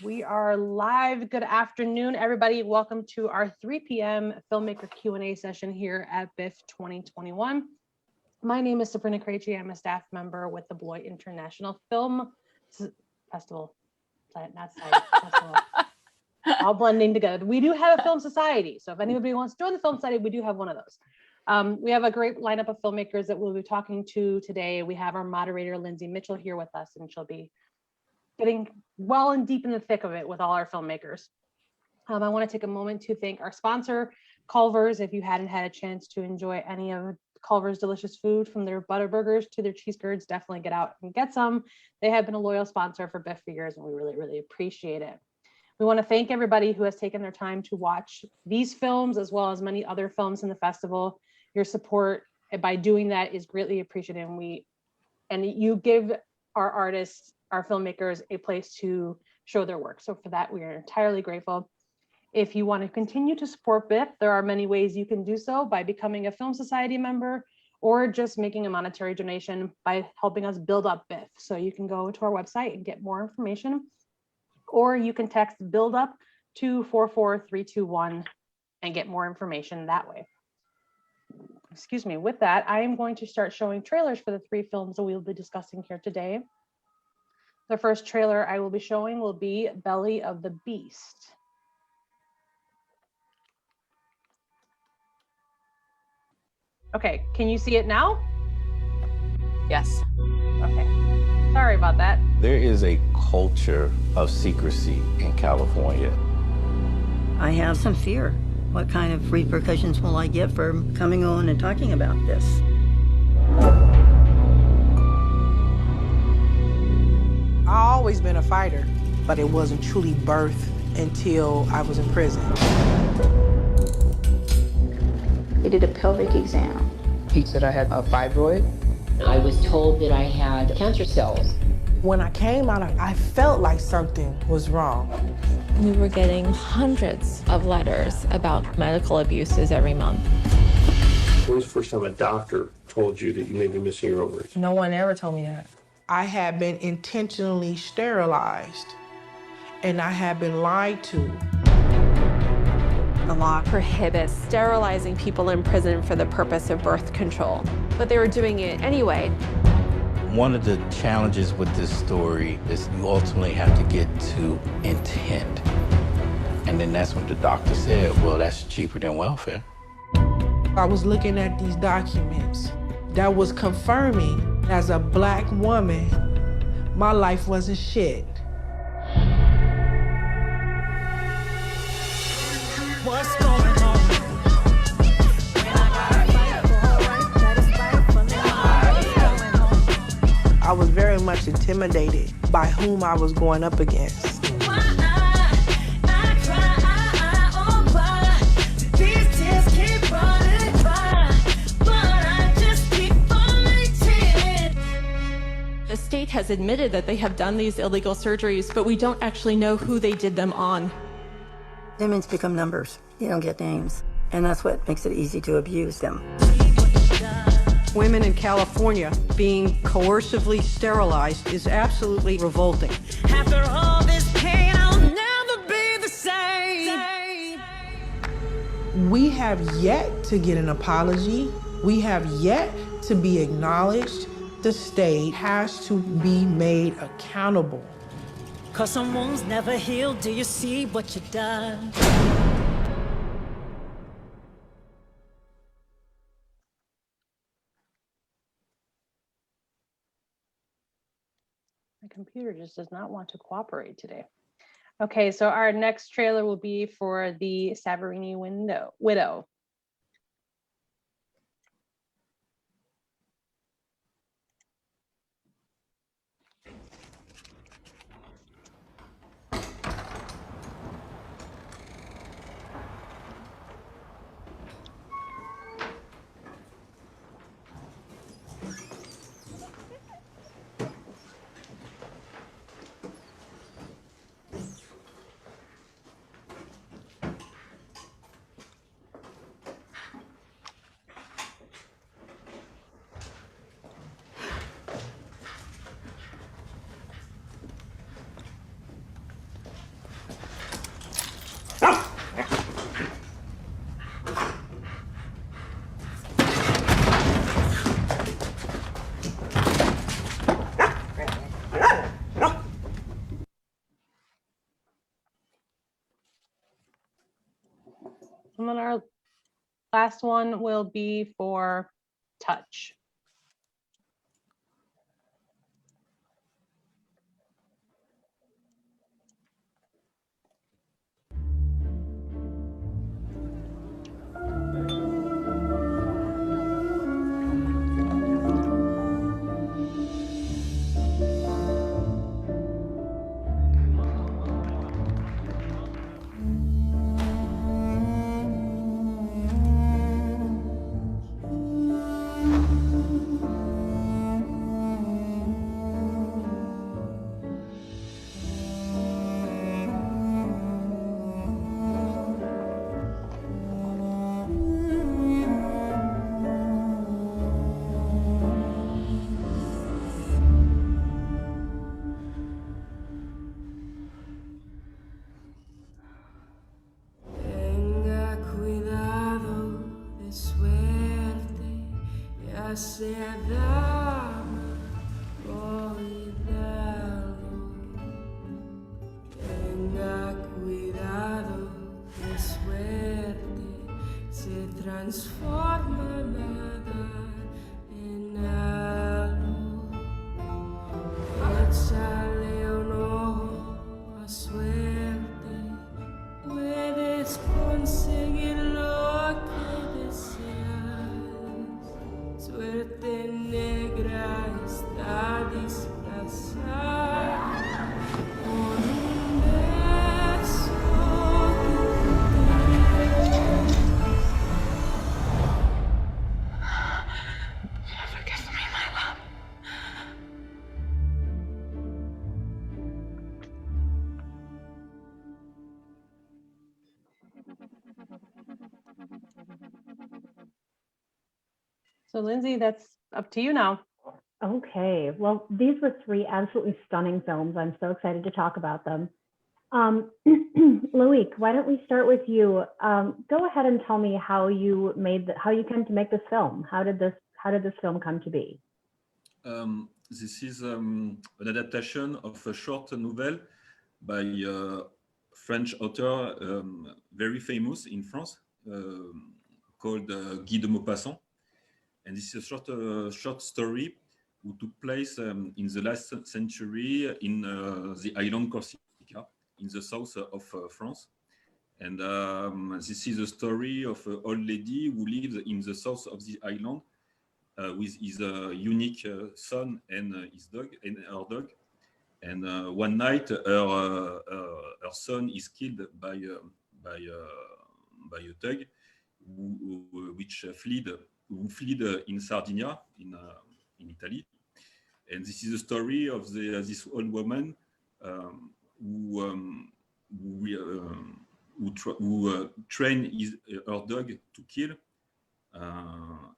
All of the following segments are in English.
We are live. Good afternoon, everybody. Welcome to our 3 p.m. Filmmaker Q&A session here at BIFF 2021. My name is Saverini. I'm a staff member with the Loic International Film Festival. Festival. All blending together. We do have a film society. So if anybody wants to join the film society, we do have one of those. We have a great lineup of filmmakers that we'll be talking to today. We have our moderator, Lindsay Mitchell, here with us, and she'll be getting well and deep in the thick of it with all our filmmakers. I want to take a moment to thank our sponsor, Culver's. If you hadn't had a chance to enjoy any of Culver's delicious food, from their butter burgers to their cheese curds, definitely get out and get some. They have been a loyal sponsor for BIFF for years, and we really, really appreciate it. We want to thank everybody who has taken their time to watch these films, as well as many other films in the festival. Your support by doing that is greatly appreciated, and you give our artists, our filmmakers, a place to show their work. So for that, we are entirely grateful. If you want to continue to support BIFF, there are many ways you can do so: by becoming a Film Society member, or just making a monetary donation by helping us build up BIFF. So you can go to our website and get more information, or you can text build up to 44321 and get more information that way. Excuse me. With that, I am going to start showing trailers for the 3 films that we'll be discussing here today. The first trailer I will be showing will be Belly of the Beast. Okay, can you see it now? Yes. Okay, sorry about that. There is a culture of secrecy in California. I have some fear. What kind of repercussions will I get for coming on and talking about this? I've always been a fighter, but it wasn't truly birthed until I was in prison. They did a pelvic exam. He said I had a fibroid. I was told that I had cancer cells. When I came out, I felt like something was wrong. We were getting hundreds of letters about medical abuses every month. When was the first time a doctor told you that you may be missing your ovaries? No one ever told me that. I had been intentionally sterilized, and I had been lied to. The law prohibits sterilizing people in prison for the purpose of birth control, but they were doing it anyway. One of the challenges with this story is you ultimately have to get to intent. And then that's when the doctor said, well, that's cheaper than welfare. I was looking at these documents that was confirming, as a Black woman, my life wasn't shit. What's going on? I was very much intimidated by whom I was going up against. The state has admitted that they have done these illegal surgeries, but we don't actually know who they did them on. Women's become numbers. You don't get names. And that's what makes it easy to abuse them. Women in California being coercively sterilized is absolutely revolting. After all this pain, I'll never be the same. We have yet to get an apology. We have yet to be acknowledged. The state has to be made accountable. 'Cause some wounds never heal. Do you see what you've done? My computer just does not want to cooperate today. Okay, so our next trailer will be for the Saverini Widow. And then our last one will be for touch. So Lindsay, that's up to you now. Okay, well, these were three absolutely stunning films. I'm so excited to talk about them. Loic, why don't we start with you? Go ahead and tell me how you came to make this film. How did this film come to be? This is an adaptation of a short novel by a French author, very famous in France, called Guy de Maupassant. And this is a short story who took place in the last century in the island Corsica, in the south of France. And this is a story of an old lady who lives in the south of the island with his unique son and his dog and her dog. And one night, her son is killed by a thug which fled in Sardinia, in Italy. And this is a story of this old woman who trained her dog to kill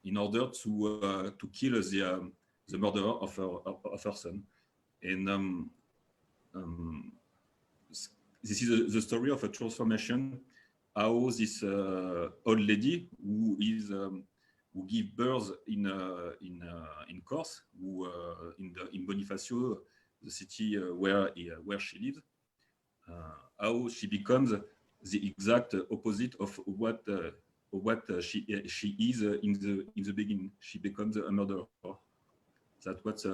in order to kill the murderer of her son. And this is the story of a transformation. How this old lady who give birth in Corse, in Bonifacio, the city where she lives, how she becomes the exact opposite of what she is in the beginning. She becomes a murderer. That's what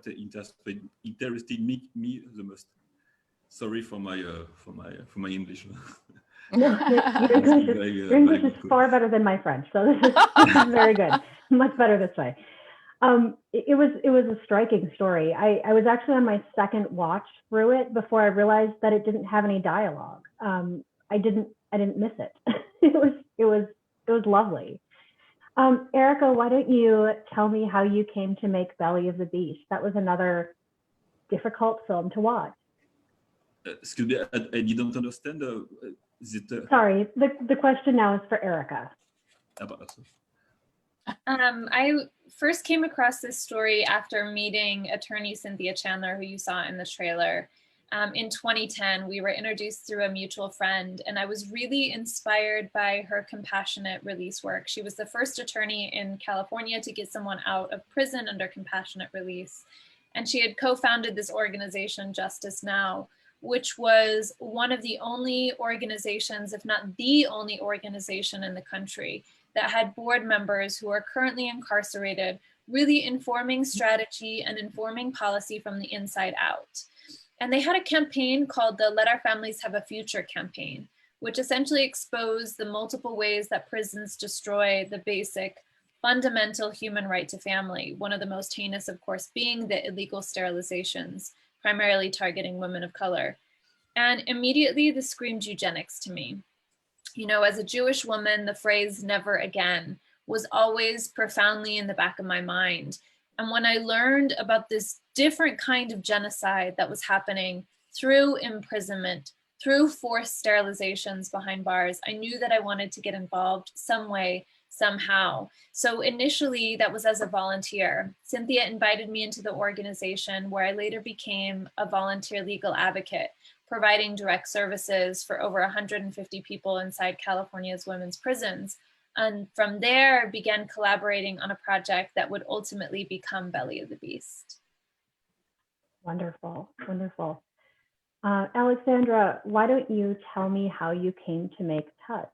interested me the most. Sorry for my English. No, your English is far better than my French, so this is very good. Much better this way. It was a striking story. I was actually on my second watch through it before I realized that it didn't have any dialogue. I didn't miss it. It was lovely. Erika, why don't you tell me how you came to make Belly of the Beast? That was another difficult film to watch. Excuse me, I didn't understand. Sorry, the question now is for Erika. I first came across this story after meeting attorney Cynthia Chandler, who you saw in the trailer. In 2010, we were introduced through a mutual friend, and I was really inspired by her compassionate release work. She was the first attorney in California to get someone out of prison under compassionate release. And she had co-founded this organization, Justice Now, which was one of the only organizations, if not the only organization in the country, that had board members who are currently incarcerated, really informing strategy and informing policy from the inside out. And they had a campaign called the Let Our Families Have a Future campaign, which essentially exposed the multiple ways that prisons destroy the basic fundamental human right to family, one of the most heinous, of course, being the illegal sterilizations, primarily targeting women of color. And immediately this screamed eugenics to me. You know, as a Jewish woman, the phrase never again was always profoundly in the back of my mind. And when I learned about this different kind of genocide that was happening through imprisonment, through forced sterilizations behind bars, I knew that I wanted to get involved some way, somehow. So initially that was as a volunteer. Cynthia invited me into the organization, where I later became a volunteer legal advocate, providing direct services for over 150 people inside California's women's prisons. And from there began collaborating on a project that would ultimately become Belly of the Beast. Wonderful, wonderful. Aleksandra, why don't you tell me how you came to make Touch?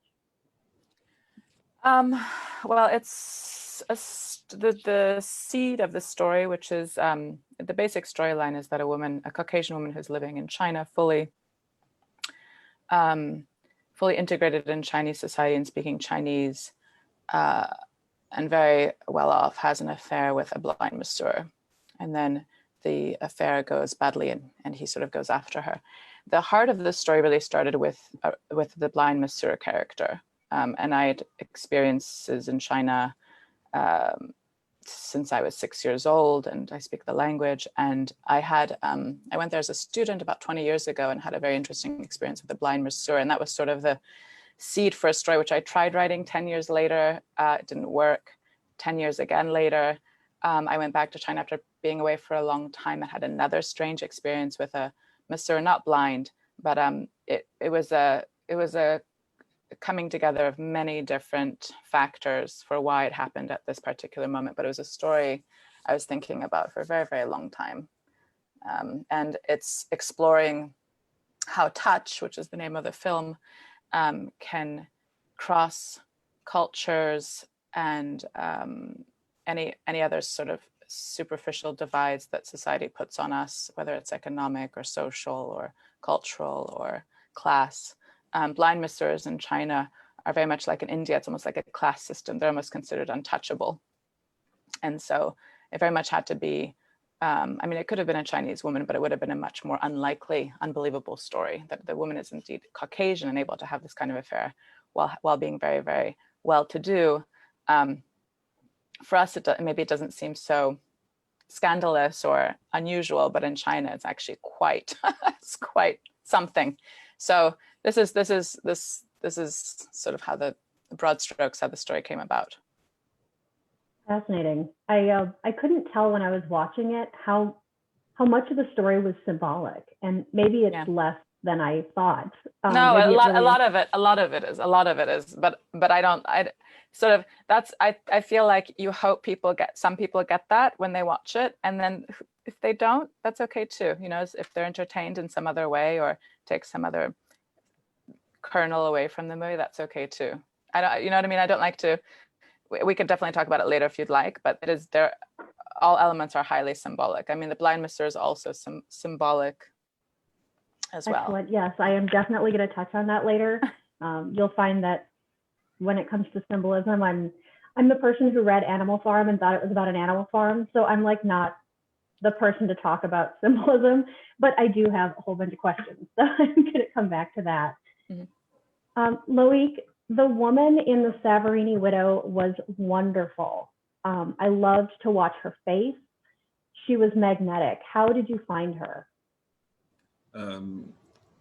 Well, it's the seed of the story, which is the basic storyline is that a Caucasian woman who's living in China, fully integrated in Chinese society and speaking Chinese, and very well off, has an affair with a blind masseur. And then the affair goes badly and he sort of goes after her. The heart of the story really started with the blind masseur character. And I had experiences in China since I was 6 years old, and I speak the language. And I went there as a student about 20 years ago and had a very interesting experience with the blind masseur. And that was sort of the seed for a story, which I tried writing 10 years later. It didn't work. 10 years again later, I went back to China after being away for a long time and had another strange experience with a masseur, not blind, but it was a coming together of many different factors for why it happened at this particular moment. But it was a story I was thinking about for a very, very long time. And it's exploring how touch, which is the name of the film, can cross cultures and any other sort of superficial divides that society puts on us, whether it's economic or social or cultural or class. Blind masseurs in China are very much like in India. It's almost like a class system. They're almost considered untouchable. And so it very much had to be, I mean, it could have been a Chinese woman, but it would have been a much more unlikely, unbelievable story that the woman is indeed Caucasian and able to have this kind of affair while being very, very well-to-do. For us, maybe it doesn't seem so scandalous or unusual, but in China, it's actually quite, it's quite something. So this is sort of how the broad strokes, how the story came about. Fascinating. I couldn't tell when I was watching it how much of the story was symbolic, and maybe it's less than I thought. No, a lot of it is, but I feel like you hope some people get that when they watch it, and then if they don't, that's okay too. You know, if they're entertained in some other way or take some other kernel away from the movie, that's okay too. You know what I mean? I don't like to. We could definitely talk about it later if you'd like, but it is there. All elements are highly symbolic. I mean, the blind masseur is also symbolic as well. Excellent. Yes, I am definitely going to touch on that later. You'll find that when it comes to symbolism, I'm the person who read Animal Farm and thought it was about an animal farm. So I'm like not the person to talk about symbolism, but I do have a whole bunch of questions. So I'm going to come back to that. Mm-hmm. Loic, the woman in the Saverini Widow was wonderful. I loved to watch her face. She was magnetic. How did you find her?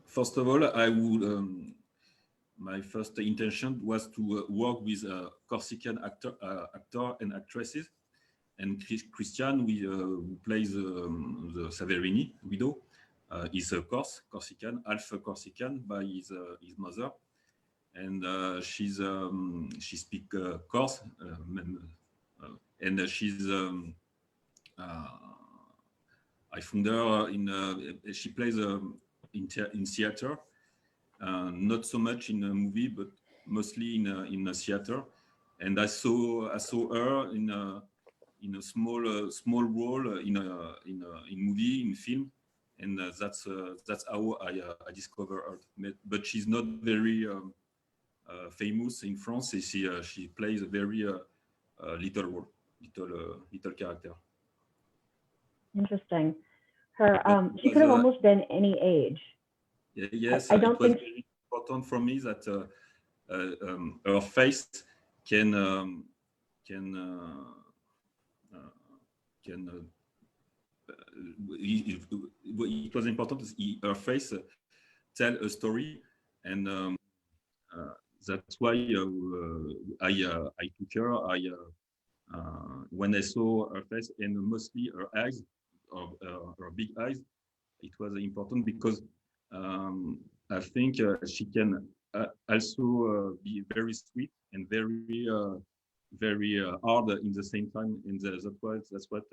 First of all, I would. My first intention was to work with Corsican actor and actresses, and Christian, who plays the Saverini widow, is a Corsican, half Corsican by his mother, and she speaks Corse, and she's. I found her she plays in theater, not so much in a movie, but mostly in a theater. And I saw her in a small role in movie, in film, and that's how I discovered her. But she's not very famous in France. She plays a very little role, little character. Interesting. She could have almost been any age. Yes, I don't think very important for me that her face can it was important that her face tell a story, and that's why I took her. When I saw her face and mostly her eyes, her big eyes, it was important because I think she can also be very sweet and very hard in the same time, and that's what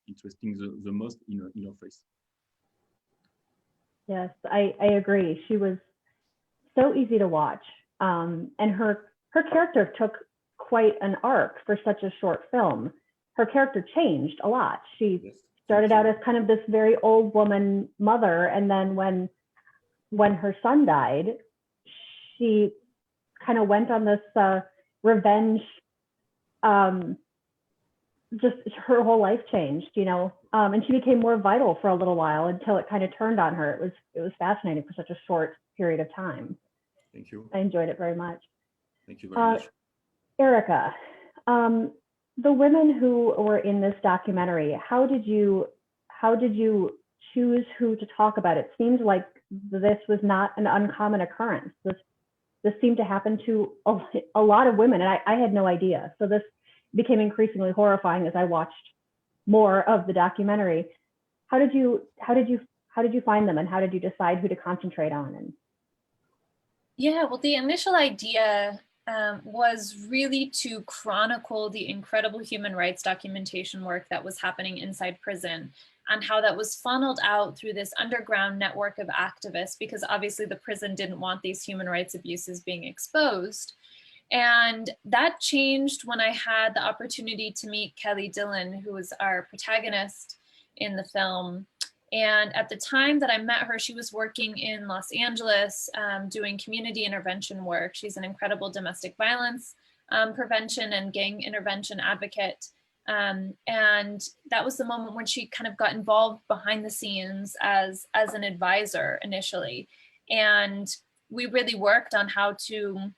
interesting the most in her face. Yes, I agree. She was so easy to watch, and her character took quite an arc for such a short film. Her character changed a lot. She started out as kind of this very old woman mother, and then when her son died, she kind of went on this revenge. Just her whole life changed, and she became more vital for a little while until it kind of turned on her. It was fascinating for such a short period of time. Thank you. I enjoyed it very much. Thank you very much. Erika, the women who were in this documentary, how did you choose who to talk about? It seemed like this was not an uncommon occurrence. This seemed to happen to a lot of women, and I had no idea. So this became increasingly horrifying as I watched more of the documentary. How did you find them, and how did you decide who to concentrate on? And yeah, well, the initial idea was really to chronicle the incredible human rights documentation work that was happening inside prison, and how that was funneled out through this underground network of activists, because obviously the prison didn't want these human rights abuses being exposed. And that changed when I had the opportunity to meet Kelly Dillon, who was our protagonist in the film. And at the time that I met her, she was working in Los Angeles doing community intervention work. She's an incredible domestic violence prevention and gang intervention advocate. And that was the moment when she kind of got involved behind the scenes as an advisor initially. And we really worked on how to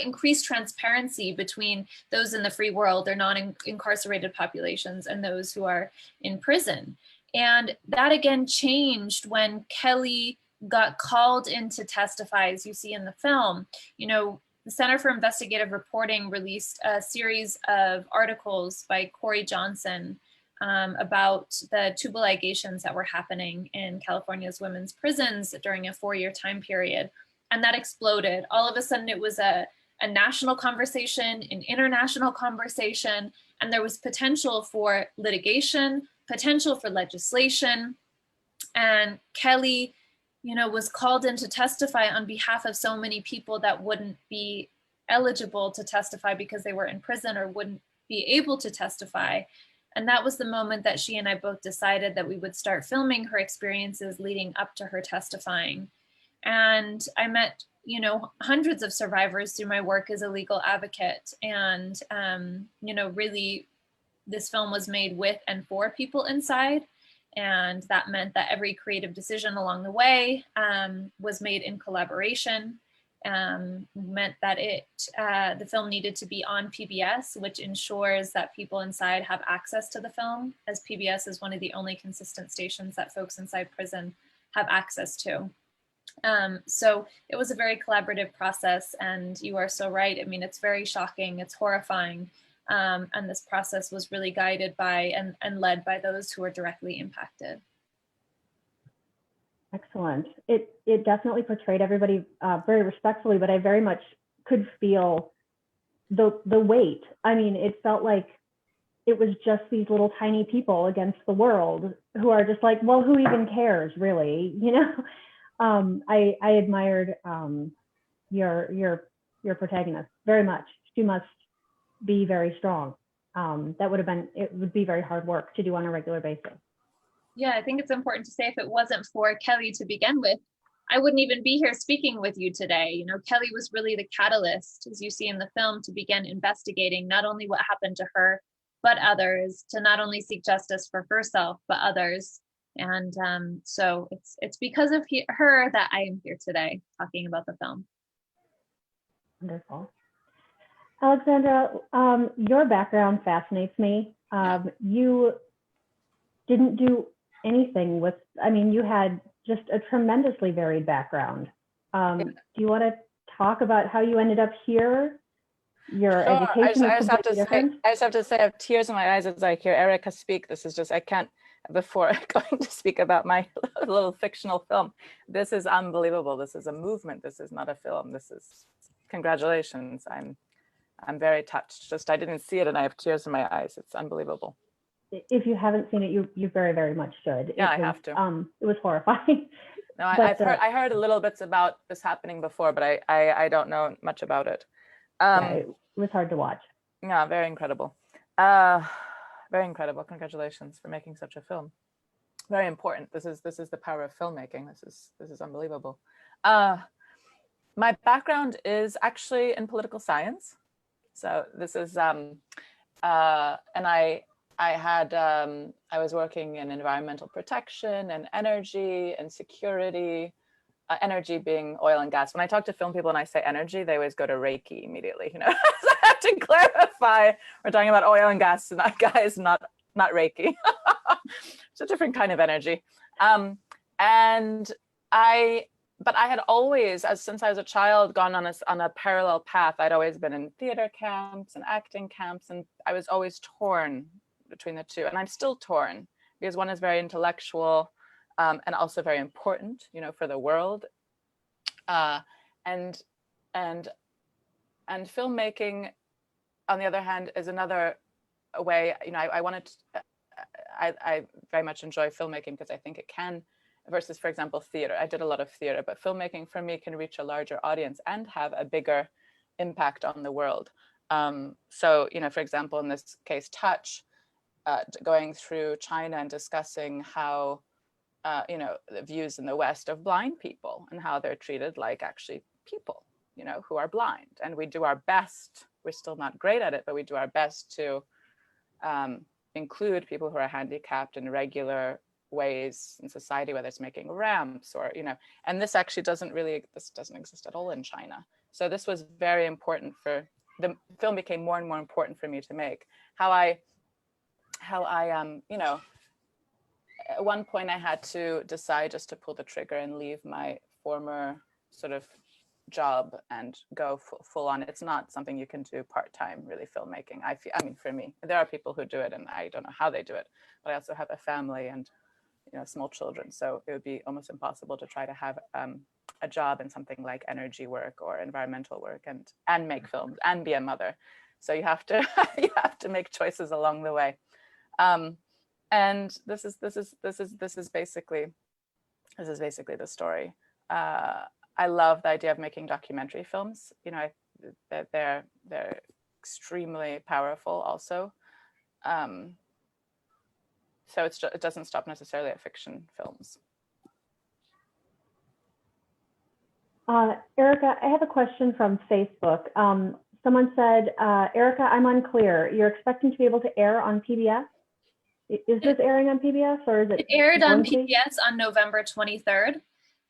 increase transparency between those in the free world, their non-incarcerated populations, and those who are in prison. And that again changed when Kelly got called in to testify, as you see in the film. The Center for Investigative Reporting released a series of articles by Corey Johnson about the tubal ligations that were happening in California's women's prisons during a 4-year time period. And that exploded. All of a sudden, it was a national conversation, an international conversation, and there was potential for litigation, potential for legislation. And Kelly, was called in to testify on behalf of so many people that wouldn't be eligible to testify because they were in prison or wouldn't be able to testify. And that was the moment that she and I both decided that we would start filming her experiences leading up to her testifying. And I met, hundreds of survivors through my work as a legal advocate. And, really this film was made with and for people inside. And that meant that every creative decision along the way was made in collaboration. Meant that the film needed to be on PBS, which ensures that people inside have access to the film, as PBS is one of the only consistent stations that folks inside prison have access to. So it was a very collaborative process, and you are so right. I mean, it's very shocking, it's horrifying. And this process was really guided by and led by those who are directly impacted. Excellent. It definitely portrayed everybody very respectfully, but I very much could feel the weight. I mean, it felt like it was just these little tiny people against the world who are just like, well, who even cares, really? You know, I admired your protagonist very much. She must be very strong. It would be very hard work to do on a regular basis. Yeah, I think it's important to say, if it wasn't for Kelly to begin with, I wouldn't even be here speaking with you today. You know, Kelly was really the catalyst, as you see in the film, to begin investigating not only what happened to her, but others, to not only seek justice for herself, but others. And so it's because of her that I am here today talking about the film. Wonderful. Aleksandra, your background fascinates me. You didn't do anything with, I mean, you had just a tremendously varied background. Do you want to talk about how you ended up here? Your education is completely different. I just have to say, I have tears in my eyes as I hear Erika speak. This is just, I can't, before going to speak about my little fictional film, this is unbelievable. This is a movement. This is not a film. This is, congratulations. I'm very touched. Just, I didn't see it and I have tears in my eyes. It's unbelievable. If you haven't seen it, you very, very much should. Yeah, I have to. It was horrifying. No, I heard a little bits about this happening before, but I don't know much about it. Yeah, it was hard to watch. Yeah, very incredible. Very incredible. Congratulations for making such a film. Very important. This is the power of filmmaking. This is unbelievable. My background is actually in political science. So this is and I was working in environmental protection and energy and security. Energy being oil and gas. When I talk to film people and I say energy, they always go to Reiki immediately. You know, so I have to clarify. We're talking about oil and gas, and that guy is not Reiki. It's a different kind of energy. But I had always, since I was a child, gone on a parallel path. I'd always been in theater camps and acting camps, and I was always torn between the two. And I'm still torn because one is very intellectual and also very important, you know, for the world. And filmmaking, on the other hand, is another way. You know, I very much enjoy filmmaking because I think it can, versus, for example, theater. I did a lot of theater, but filmmaking for me can reach a larger audience and have a bigger impact on the world. So, you know, for example, in this case, Touch, going through China and discussing how, you know, the views in the West of blind people and how they're treated like actually people, you know, who are blind. And we do our best. We're still not great at it, but we do our best to include people who are handicapped in regular ways in society, whether it's making ramps or, you know, and this actually doesn't exist at all in China. So this was very important. For the film became more and more important for me to make. How I you know, at one point I had to decide just to pull the trigger and leave my former sort of job and go full on. It's not something you can do part-time, really, filmmaking. I mean, for me, there are people who do it and I don't know how they do it, but I also have a family and, you know, small children. So it would be almost impossible to try to have a job in something like energy work or environmental work and make films and be a mother. So you have to make choices along the way. And this is basically the story. I love the idea of making documentary films. You know, they're extremely powerful also. So it doesn't stop necessarily at fiction films. Erika, I have a question from Facebook. Someone said, Erika, I'm unclear. You're expecting to be able to air on PBS? Is this airing on PBS or is it? It aired on PBS on November 23rd.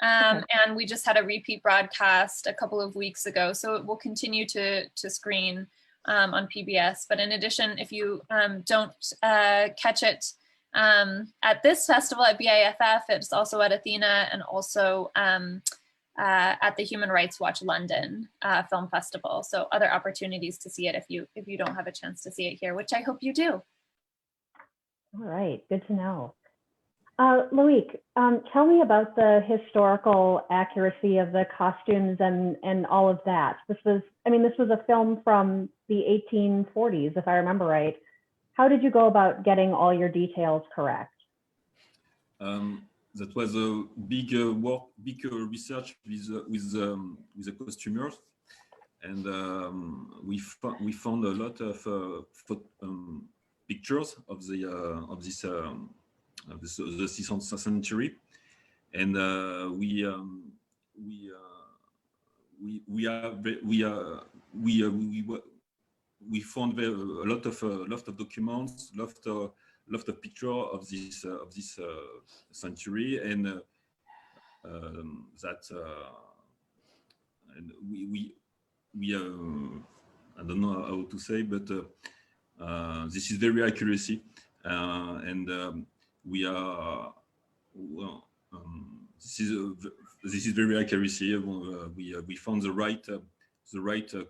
And we just had a repeat broadcast a couple of weeks ago. So it will continue to screen on PBS. But in addition, if you don't catch it at this festival at BIFF, it's also at Athena and also at the Human Rights Watch London Film Festival. So other opportunities to see it if you don't have a chance to see it here, which I hope you do. All right, good to know. Loic, tell me about the historical accuracy of the costumes and all of that. This was a film from the 1840s, if I remember right. How did you go about getting all your details correct? That was a big work, big research with the costumers, and we found a lot of pictures of the 16th century, and we found a lot of documents, lot of pictures of this century, and that and we I don't know how to say, but this is very accuracy, and we are this is very accuracy. We found the right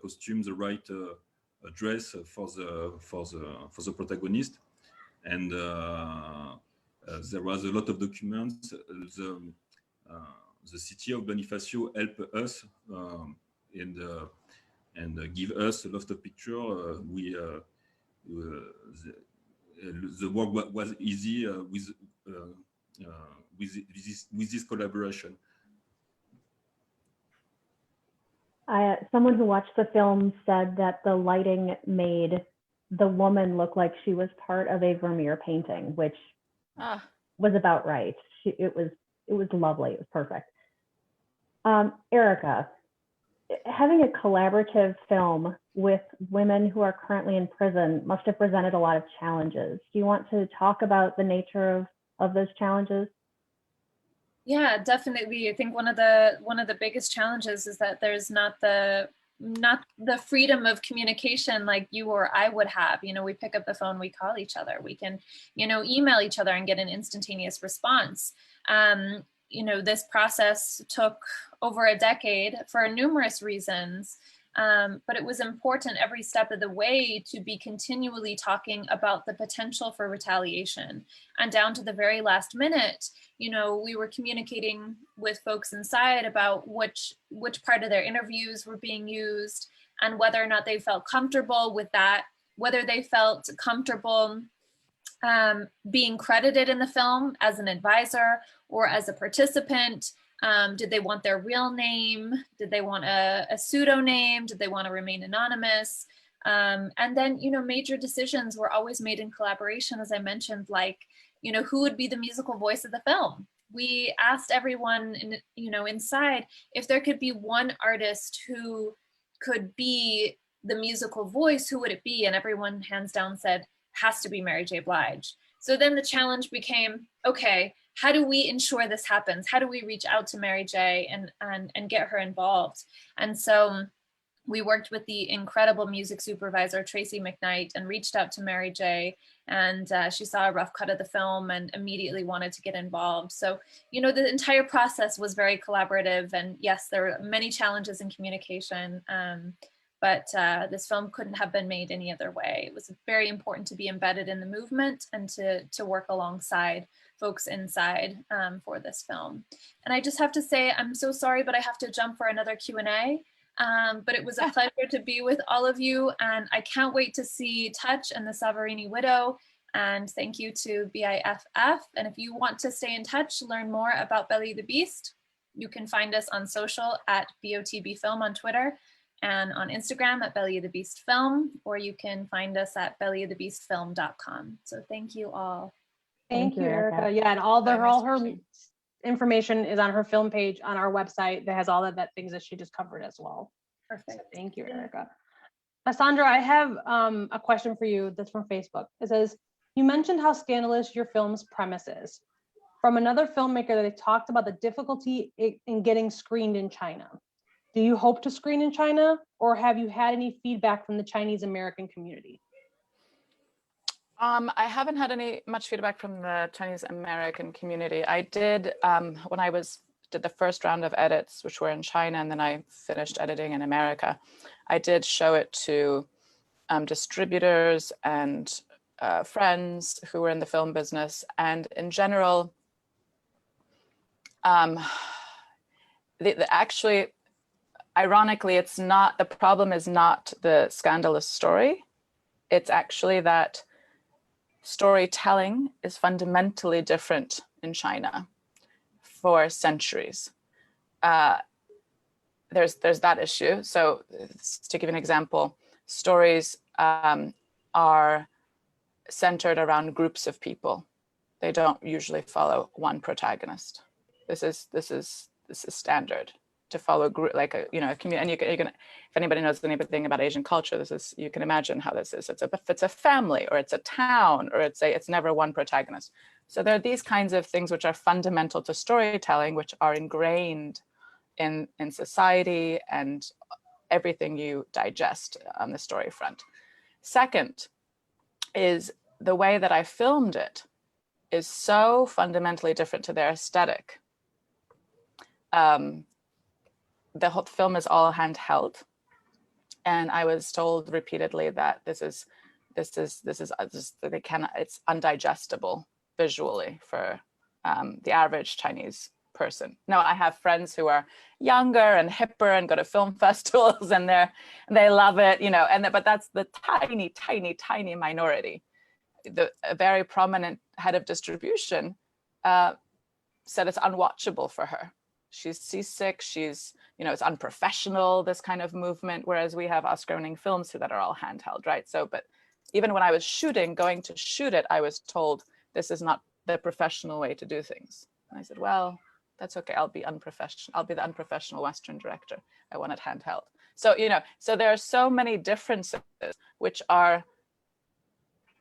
costume, the right dress for the protagonist, and there was a lot of documents. The city of Bonifacio helped us and give us a lot of pictures. The work was easy with this collaboration. Someone who watched the film said that the lighting made the woman look like she was part of a Vermeer painting, which was about right. It was lovely. It was perfect. Erika, having a collaborative film with women who are currently in prison must have presented a lot of challenges. Do you want to talk about the nature of those challenges? Yeah, definitely. I think one of the biggest challenges is that there's not the freedom of communication like you or I would have. You know, we pick up the phone, we call each other, we can, you know, email each other and get an instantaneous response. You know, this process took over a decade for numerous reasons. But it was important every step of the way to be continually talking about the potential for retaliation. And down to the very last minute, you know, we were communicating with folks inside about which part of their interviews were being used and whether or not they felt comfortable with that, whether they felt comfortable being credited in the film as an advisor or as a participant. Did they want their real name? Did they want a pseudonym? Did they want to remain anonymous? And then, you know, major decisions were always made in collaboration, as I mentioned, like, you know, who would be the musical voice of the film? We asked everyone, you know, inside if there could be one artist who could be the musical voice, who would it be? And everyone hands down said, has to be Mary J. Blige. So then the challenge became, okay, how do we ensure this happens? How do we reach out to Mary J. and get her involved? And so we worked with the incredible music supervisor, Tracy McKnight, and reached out to Mary J. And she saw a rough cut of the film and immediately wanted to get involved. So, you know, the entire process was very collaborative. And yes, there were many challenges in communication, but this film couldn't have been made any other way. It was very important to be embedded in the movement and to work alongside folks inside for this film. And I just have to say, I'm so sorry, but I have to jump for another Q&A. But it was a pleasure to be with all of you, and I can't wait to see Touch and the Saverini Widow. And thank you to BIFF. And if you want to stay in touch, learn more about Belly of the Beast, you can find us on social at BOTB Film on Twitter and on Instagram at Belly of the Beast Film, or you can find us at bellyofthebeastfilm.com. So thank you all. Thank you, Erika. Yeah, and all her information is on her film page on our website that has all of that things that she just covered as well. Perfect. So thank you, Erika. Aleksandra, I have a question for you that's from Facebook. It says, you mentioned how scandalous your film's premise is. From another filmmaker, they talked about the difficulty in getting screened in China. Do you hope to screen in China, or have you had any feedback from the Chinese American community? I haven't had much feedback from the Chinese American community. I did, when I did the first round of edits, which were in China, and then I finished editing in America, I did show it to distributors and friends who were in the film business. And in general, actually, ironically, the problem is not the scandalous story. It's actually that storytelling is fundamentally different in China for centuries. There's that issue. So to give an example, stories are centered around groups of people. They don't usually follow one protagonist. This is standard to follow a group, like a community. And you can, if anybody knows anything about Asian culture, you can imagine how this is. It's a family, or it's a town, or it's never one protagonist. So there are these kinds of things which are fundamental to storytelling, which are ingrained in society and everything you digest on the story front. Second is the way that I filmed it is so fundamentally different to their aesthetic. The whole film is all handheld, and I was told repeatedly that it's undigestible visually for the average Chinese person. Now, I have friends who are younger and hipper and go to film festivals, and they love it, but that's the tiny minority. A very prominent head of distribution said it's unwatchable for her. She's seasick, it's unprofessional, this kind of movement, whereas we have Oscar-winning films that are all handheld, right? So, but even when I was going to shoot it, I was told this is not the professional way to do things. And I said, well, that's okay, I'll be unprofessional. I'll be the unprofessional Western director. I want it handheld. So, so there are so many differences, which are,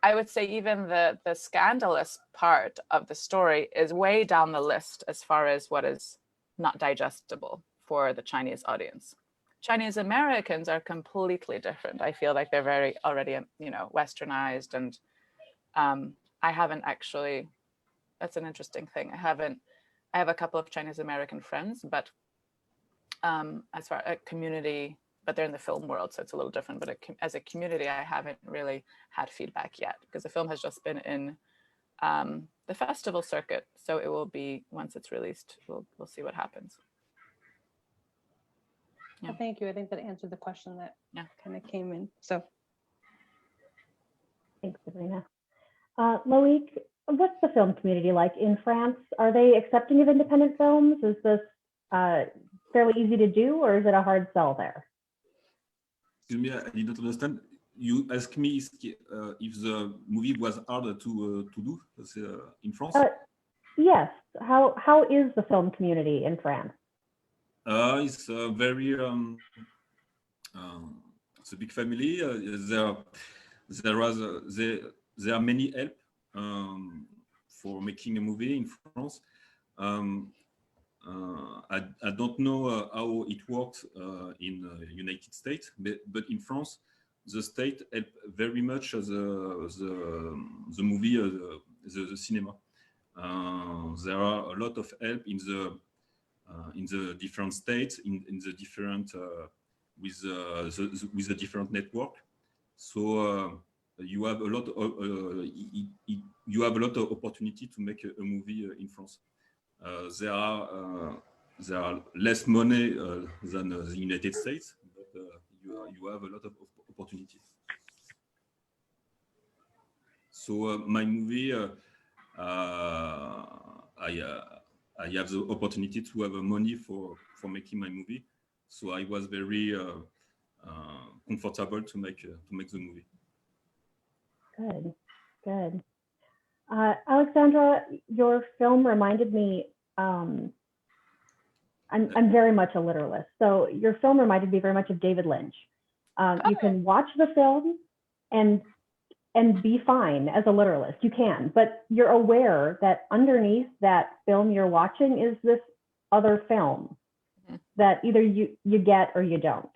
I would say even the scandalous part of the story is way down the list as far as what is not digestible for the Chinese audience. Chinese Americans are completely different. I feel like they're very already, Westernized, and I haven't actually, that's an interesting thing. I have a couple of Chinese American friends, but as far as a community, but they're in the film world, so it's a little different. But as a community, I haven't really had feedback yet, because the film has just been in the festival circuit. So it will be, once it's released, we'll see what happens. Yeah. Well, thank you. I think that answered the question that kind of came in. So thanks, Saverini. Loic, what's the film community like in France? Are they accepting of independent films? Is this fairly easy to do, or is it a hard sell there? Excuse me, I did not understand. You asked me if the movie was harder to do in France? Yes. How is the film community in France? It's very it's a big family. There are many help for making a movie in France. I don't know how it works in the United States, but in France, the state help very much the movie, the cinema. There are a lot of help in the different states, in the different with the different network. So you have a lot of opportunity to make a movie in France. There are less money than the United States, but you have a lot of opportunities. So my movie, I have the opportunity to have money for making my movie. So I was very comfortable to make the movie. Good. Aleksandra, your film reminded me. I'm very much a literalist, so your film reminded me very much of David Lynch. You can watch the film and be fine as a literalist. You can, but you're aware that underneath that film you're watching is this other film that either you get or you don't.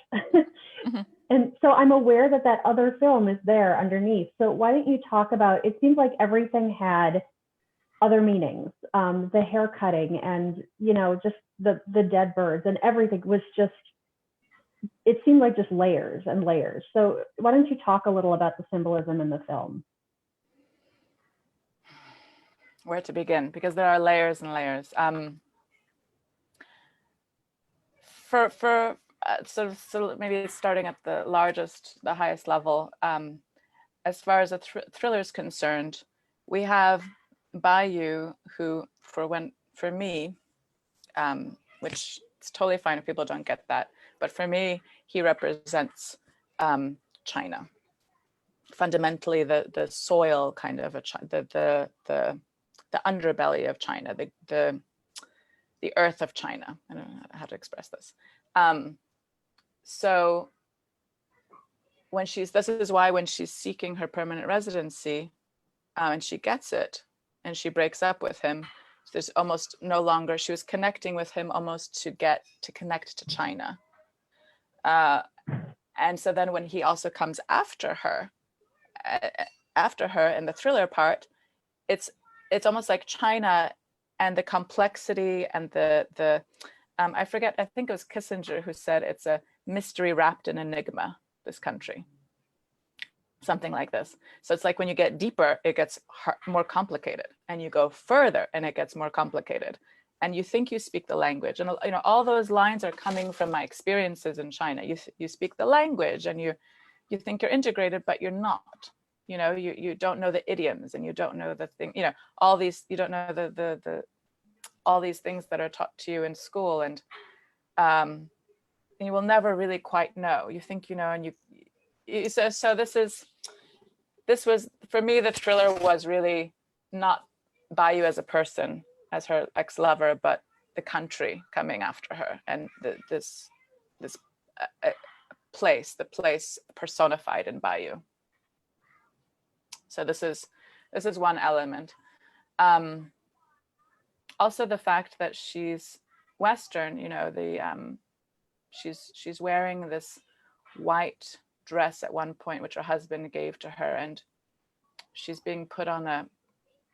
And so I'm aware that that other film is there underneath. So why don't you talk about, it seems like everything had other meanings, the hair cutting and, just the dead birds and everything was just, it seemed like just layers and layers. So why don't you talk a little about the symbolism in the film? Where to begin? Because there are layers and layers. So maybe starting at the highest level, as far as a thriller is concerned, we have Bayu, who for me, which is totally fine if people don't get that, but for me, he represents China. Fundamentally, the soil kind of the underbelly of China, the earth of China. I don't know how to express this. So this is why when she's seeking her permanent residency, and she gets it, and she breaks up with him, there's almost no longer, she was connecting with him almost to connect to China. And so then when he also comes after her in the thriller part, it's almost like China and the complexity and the I forget, I think it was Kissinger who said it's a mystery wrapped in enigma, this country. Something like this. So it's like when you get deeper, it gets more complicated, and you go further and it gets more complicated. And you think you speak the language, and all those lines are coming from my experiences in China. You speak the language, and you think you're integrated, but you're not. You don't know the idioms, and you don't know the thing. All these, you don't know the all these things that are taught to you in school, and you will never really quite know. You think you know, and so this was for me, the thriller was really not Bayu as a person, as her ex-lover, but the country coming after her, and this place, the place personified in Bayu. So this is one element. Also the fact that she's Western, she's wearing this white dress at one point, which her husband gave to her, and she's being put on a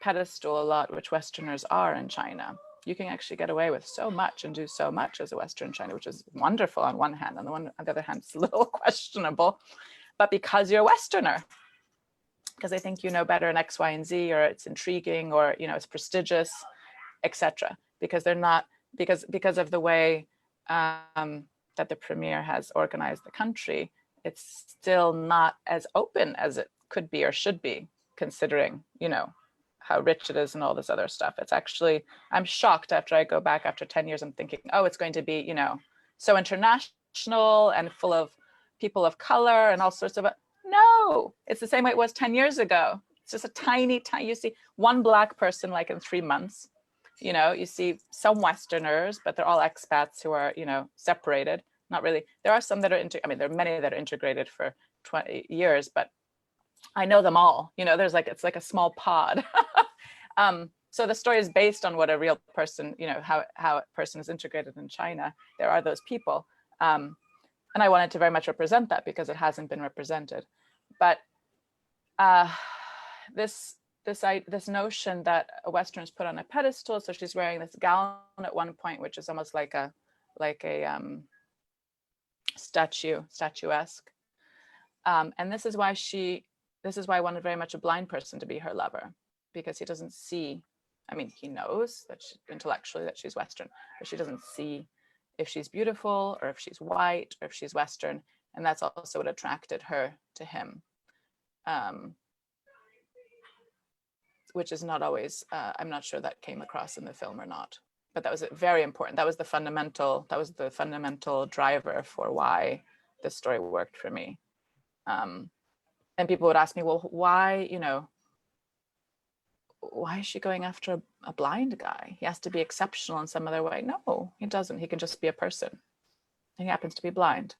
pedestal a lot, which Westerners are in China. You can actually get away with so much and do so much as a Western China, which is wonderful on one hand. On the other hand, it's a little questionable, but because you're a Westerner, because they think you know better in X, Y, and Z, or it's intriguing, or it's prestigious, etc. Because they're not, because of the way that the premier has organized the country, it's still not as open as it could be or should be, considering how rich it is and all this other stuff. It's actually, I'm shocked after I go back after 10 years, I'm thinking, oh, it's going to be so international and full of people of color and all sorts of, no, it's the same way it was 10 years ago. It's just a tiny, you see one Black person like in 3 months. You see some Westerners, but they're all expats who are, separated. Not really. There are some that are there are many that are integrated for 20 years, but I know them all. It's like a small pod. So the story is based on what a real person, how a person is integrated in China. There are those people. And I wanted to very much represent that because it hasn't been represented. But this notion that a Western is put on a pedestal, so she's wearing this gown at one point, which is almost like a statuesque, and this is why I wanted very much a blind person to be her lover, because he doesn't see. He knows that intellectually that she's Western, but she doesn't see if she's beautiful or if she's white or if she's Western, and that's also what attracted her to him. Which is not always, I'm not sure that came across in the film or not, but that was very important. That was the fundamental driver for why this story worked for me. And people would ask me, well, why is she going after a blind guy? He has to be exceptional in some other way. No, he doesn't. He can just be a person. And he happens to be blind.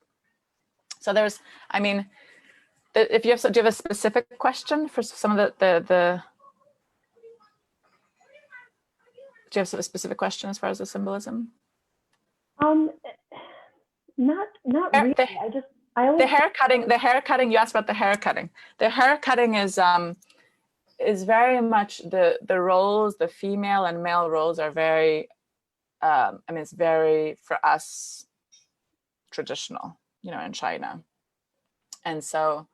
So there's, if you do you have a specific question for some of the do you have a specific question as far as the symbolism? Not really. The hair cutting. You asked about the hair cutting. The hair cutting is very much the roles, the female and male roles are very. It's very, for us, traditional, in China, and so.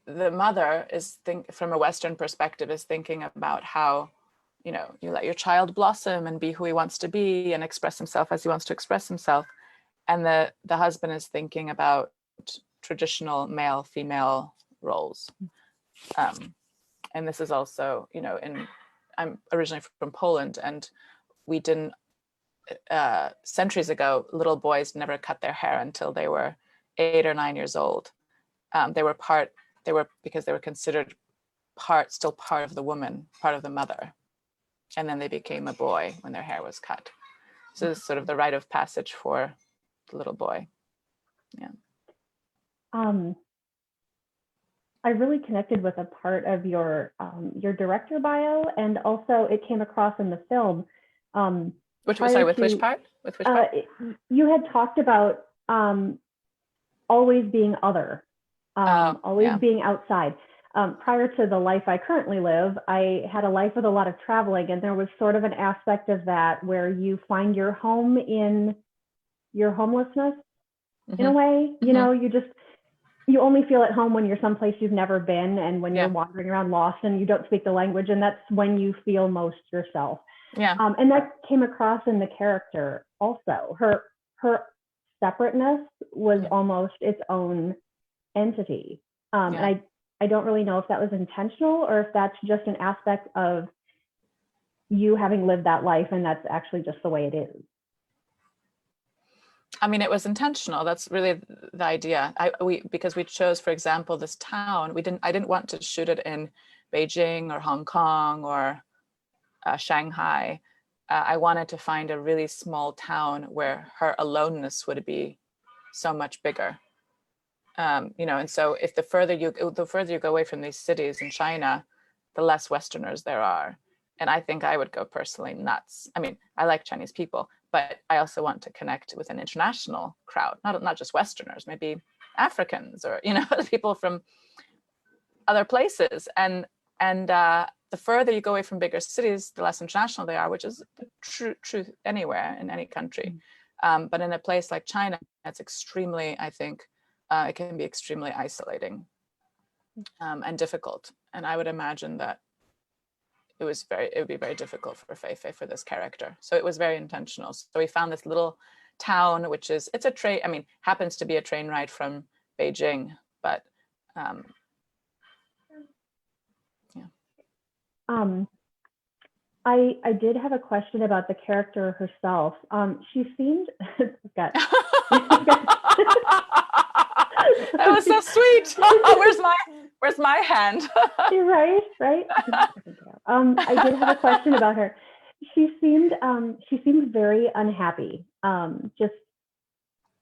The mother from a Western perspective is thinking about how, you let your child blossom and be who he wants to be and express himself as he wants to express himself. And the husband is thinking about traditional male-female roles. And this is also, you know, I'm originally from Poland, and we didn't, centuries ago, little boys never cut their hair until they were 8 or 9 years old. Because they were considered still part of the woman, part of the mother. And then they became a boy when their hair was cut. So it's sort of the rite of passage for the little boy. Yeah. I really connected with a part of your director bio, and also it came across in the film. Which part? You had talked about always being other, being outside. Prior to the life I currently live, I had a life with a lot of traveling, and there was sort of an aspect of that where you find your home in your homelessness, in a way. You know, you only feel at home when you're someplace you've never been, and when you're wandering around lost and you don't speak the language, and that's when you feel most yourself. Yeah. And that came across in the character also. Her separateness was almost its own entity. And I don't really know if that was intentional or if that's just an aspect of you having lived that life and that's actually just the way it is. I mean, it was intentional. That's really the idea. Because we chose, for example, this town. I didn't want to shoot it in Beijing or Hong Kong or Shanghai. I wanted to find a really small town where her aloneness would be so much bigger. You know, and so if the further you go away from these cities in China, the less Westerners there are. And I think I would go personally nuts. I mean, I like Chinese people, but I also want to connect with an international crowd, not just Westerners, maybe Africans or, you know, people from other places. And the further you go away from bigger cities, the less international they are, which is true anywhere in any country. But in a place like China, it's extremely, I think, it can be extremely isolating and difficult. And I would imagine that it would be very difficult for Fei for this character. So it was very intentional. So we found this little town, happens to be a train ride from Beijing, but I did have a question about the character herself. She seemed that was so sweet. Where's my hand? Right. I did have a question about her. She seemed very unhappy. Just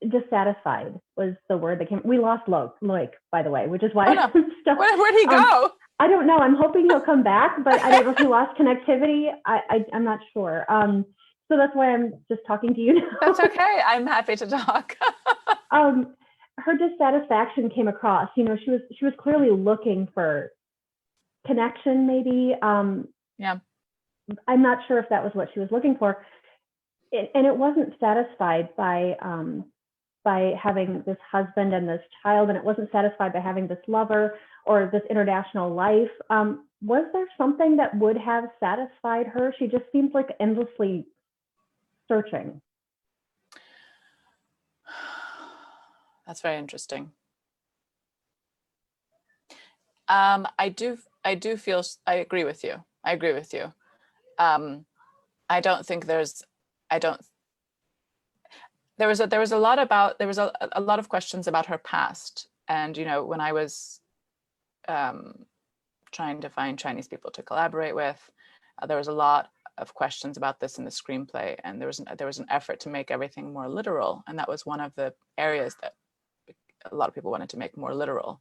dissatisfied was the word that came. We lost Loic, by the way, which is why where'd he go? I don't know. I'm hoping he'll come back, but I don't know if he lost connectivity. I'm not sure. So that's why I'm just talking to you now. That's okay. I'm happy to talk. Her dissatisfaction came across. You know, she was clearly looking for connection, maybe. Yeah. I'm not sure if that was what she was looking for, and it wasn't satisfied by having this husband and this child, and it wasn't satisfied by having this lover or this international life. Was there something that would have satisfied her? She just seems like endlessly searching. That's very interesting. I agree with you. I don't think there was a lot of questions about her past. And, you know, when I was trying to find Chinese people to collaborate with, there was a lot of questions about this in the screenplay, and there was an effort to make everything more literal, and that was one of the areas that a lot of people wanted to make more literal,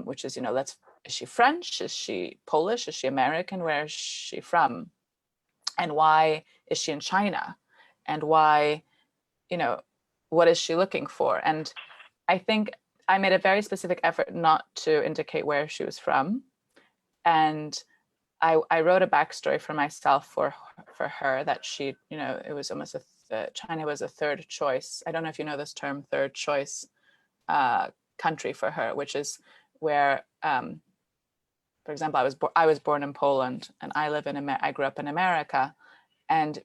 which is, you know, is she French? Is she Polish? Is she American? Where is she from? And why is she in China? And why, you know, what is she looking for? And I think I made a very specific effort not to indicate where she was from. And I wrote a backstory for myself for her that she, you know, it was almost China was a third choice. I don't know if you know this term, third choice country for her, which is where, for example, I was born in Poland, and I grew up in America, and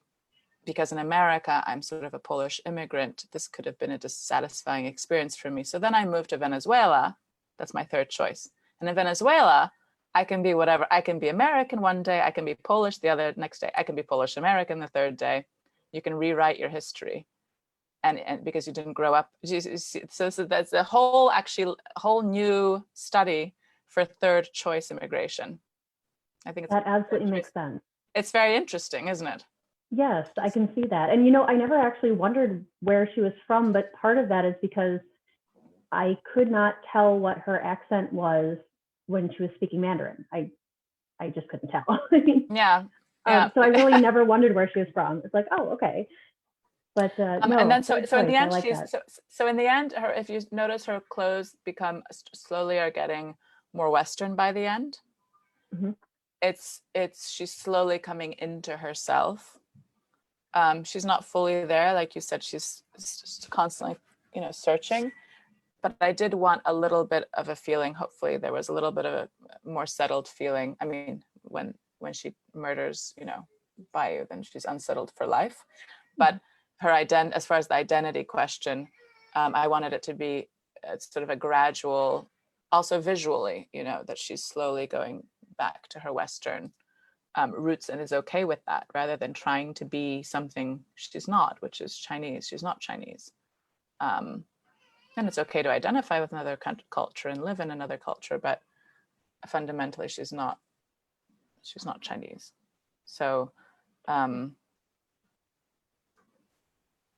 because in America I'm sort of a Polish immigrant, this could have been a dissatisfying experience for me. So then I moved to Venezuela. That's my third choice. And in Venezuela, I can be whatever. I can be American one day, I can be Polish the other next day, I can be Polish American the third day. You can rewrite your history. And because you didn't grow up. So that's a whole new study for third choice immigration. I think that absolutely makes sense. It's very interesting, isn't it? Yes, I can see that. And, you know, I never actually wondered where she was from, but part of that is because I could not tell what her accent was when she was speaking Mandarin. I just couldn't tell. Yeah. So I really never wondered where she was from. It's like, oh, okay. But no, and then so in the end, like so in the end, her, if you notice, her clothes become slowly are getting more Western by the end. Mm-hmm. She's slowly coming into herself. She's not fully there, like you said. She's just constantly, you know, searching. But I did want a little bit of a feeling. Hopefully, there was a little bit of a more settled feeling. I mean, when she murders, you know, Bayou, then she's unsettled for life. But her as far as the identity question, I wanted it to be sort of a gradual, also visually, you know, that she's slowly going back to her Western roots and is okay with that, rather than trying to be something she's not, which is Chinese. She's not Chinese. And it's okay to identify with another culture and live in another culture, but fundamentally she's not Chinese. So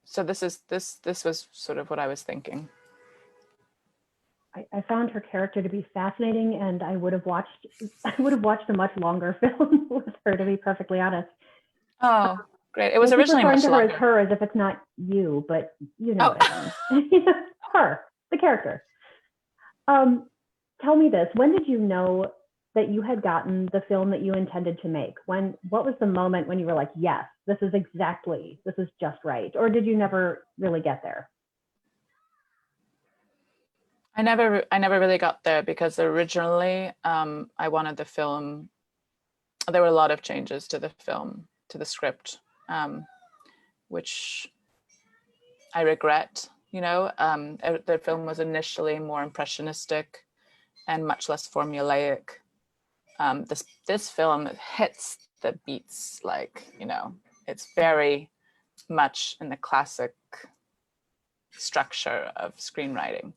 so this was sort of what I was thinking. I found her character to be fascinating, and I would have watched a much longer film with her, to be perfectly honest. Oh, great! It was originally much longer. Her as if it's not you, but you know what I mean. Her, the character. Tell me this: when did you know that you had gotten the film that you intended to make? What was the moment when you were like, yes, this is just right? Or did you never really get there? I never really got there, because originally I wanted the film, there were a lot of changes to the film, to the script, which I regret, you know. The film was initially more impressionistic and much less formulaic. This film hits the beats, like, you know, it's very much in the classic structure of screenwriting.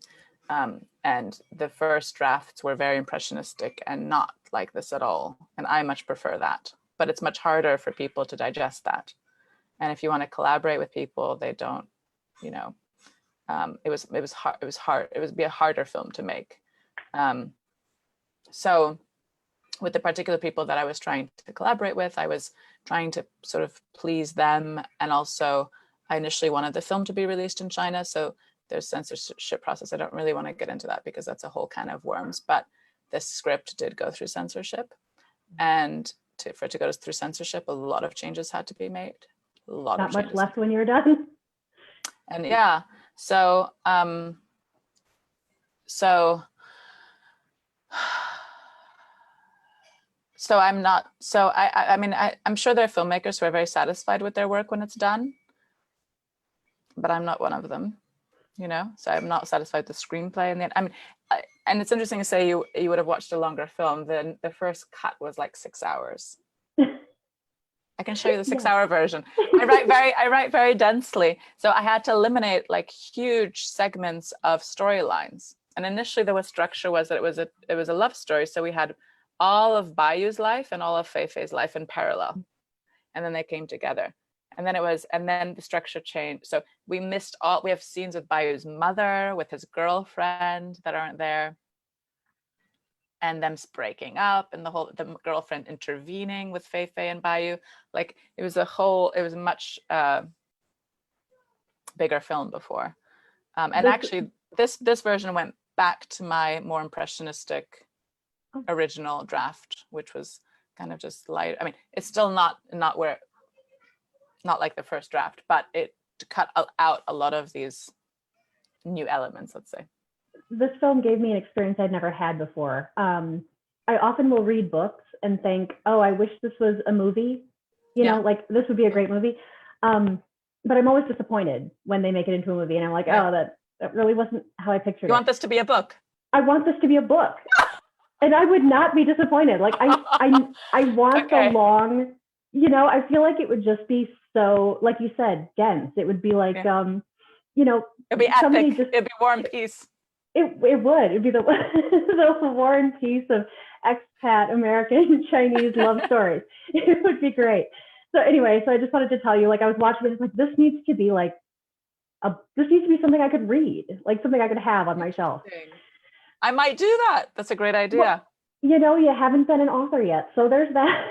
And the first drafts were very impressionistic and not like this at all. And I much prefer that, but it's much harder for people to digest that. And if you want to collaborate with people, they don't, you know, it was hard. It would be a harder film to make. So with the particular people that I was trying to collaborate with, I was trying to sort of please them. And also I initially wanted the film to be released in China. So there's censorship process. I don't really want to get into that because that's a whole can of worms, but this script did go through censorship. And for it to go through censorship, a lot of changes had to be made. Not much left when you're done. And yeah, so I'm not, I mean, I'm sure there are filmmakers who are very satisfied with their work when it's done, but I'm not one of them. You know, so I'm not satisfied with the screenplay. And then, I mean, and it's interesting to say you would have watched a longer film. Then the first cut was like 6 hours. I can show you the 6-hour version. I write very densely. So I had to eliminate like huge segments of storylines. And initially the structure was that it was a love story. So we had all of Bayou's life and all of Feifei's life in parallel. And then they came together. And then the structure changed. So we have scenes with Bayou's mother, with his girlfriend that aren't there, and them breaking up, and the girlfriend intervening with Feifei and Bayou. Like it was a much bigger film before. And actually this version went back to my more impressionistic original draft, which was kind of just light. I mean, it's still not like the first draft, but it cut out a lot of these new elements, let's say. This film gave me an experience I'd never had before. I often will read books and think, oh, I wish this was a movie, you know, like this would be a great movie. But I'm always disappointed when they make it into a movie, and I'm like, oh, that really wasn't how I pictured it. You want this to be a book? I want this to be a book. And I would not be disappointed. Like I want the long, I feel like it would just be so, like you said, dense. It would be like, it'd be epic. It'd be War and Peace. It would. It'd be the War and Peace of expat American Chinese love stories. It would be great. So anyway, I just wanted to tell you, like I was watching this, like this needs to be something I could read, like something I could have on my shelf. I might do that. That's a great idea. Well, you haven't been an author yet, so there's that.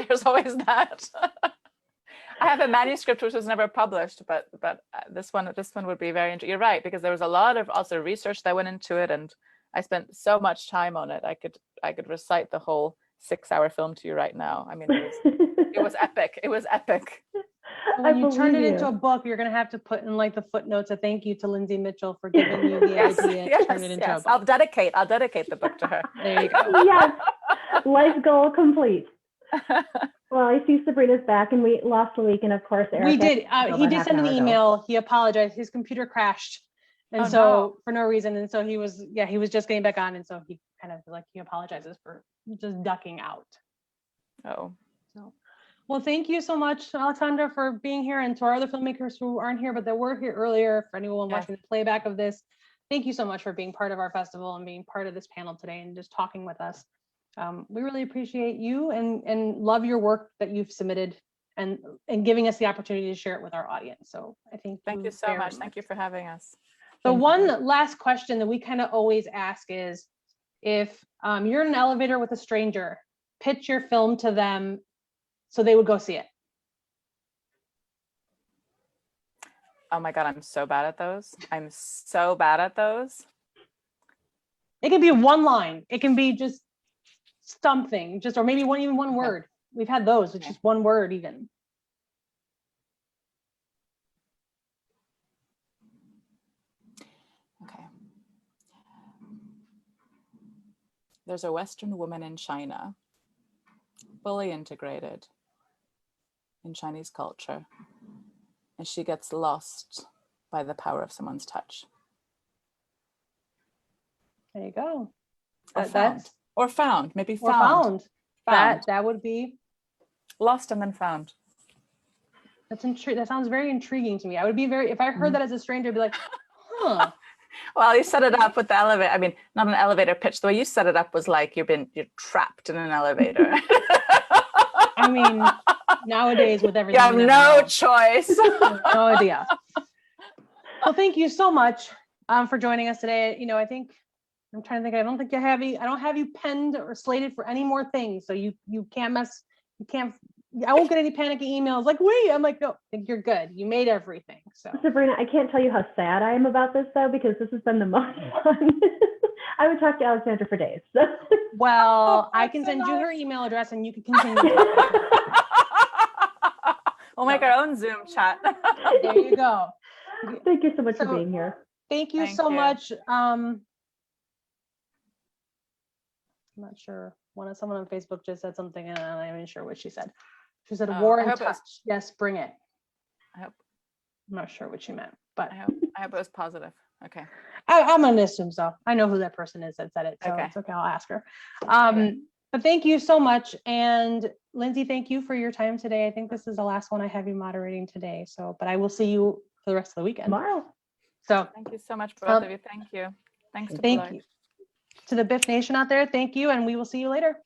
There's always that. I have a manuscript which was never published, but this one would be very interesting. You're right, because there was a lot of also research that went into it, and I spent so much time on it. I could recite the whole 6-hour film to you right now. I mean, it was epic. It was epic. When you turn it into a book, you're going to have to put in like the footnotes a thank you to Lindsay Mitchell for giving you the idea to turn it into a book. I'll dedicate the book to her. There you go. Yes, life goal complete. Well, I see Sabrina's back, and we lost Loic, and of course Erika. We did. He did send an email. He apologized. His computer crashed, and for no reason. And so he was just getting back on, and so he kind of he apologizes for just ducking out. Oh. So, well, thank you so much, Aleksandra, for being here, and to our other filmmakers who aren't here but that were here earlier. For anyone watching the playback of this, thank you so much for being part of our festival and being part of this panel today and just talking with us. We really appreciate you and love your work that you've submitted and giving us the opportunity to share it with our audience. So I think thank you so much. Thank you for having us. So one last question that we kind of always ask is, if you're in an elevator with a stranger, pitch your film to them so they would go see it. Oh my God, I'm so bad at those. I'm so bad at those. It can be one line. It can be just something, or maybe even one word. We've had those, it's just one word even. Okay. There's a Western woman in China, fully integrated in Chinese culture, and she gets lost by the power of someone's touch. There you go. Or found, maybe or found. That would be lost and then found. That sounds very intriguing to me. I would be if I heard that as a stranger, I'd be like, huh. Well, you set it up with the elevator. I mean, not an elevator pitch. The way you set it up was like you're trapped in an elevator. I mean, nowadays with everything, you have no choice. No idea. Well, thank you so much for joining us today. I think I'm trying to think. I don't have you penned or slated for any more things. So you can't mess. You can't. I won't get any panicky emails like, wait. I'm like, no, I think you're good. You made everything. So Sabrina, I can't tell you how sad I am about this though, because this has been the most fun. I would talk to Aleksandra for days. Well, I can send you her email address and you can continue. We'll make our own Zoom chat. There you go. Thank you so much for being here. Thank you so much. I'm not sure. Someone on Facebook just said something and I'm not even sure what she said. She said, war and touch. Yes, bring it. I hope. I'm not sure what she meant, but I hope it was positive. Okay. I'm gonna assume so. I know who that person is that said it, so it's okay. I'll ask her. But thank you so much. And Lindsay, thank you for your time today. I think this is the last one I have you moderating today. So, but I will see you for the rest of the weekend. Tomorrow. So thank you so much, both of you. Thank you. Thanks to you. To the BIFF Nation out there, thank you, and we will see you later.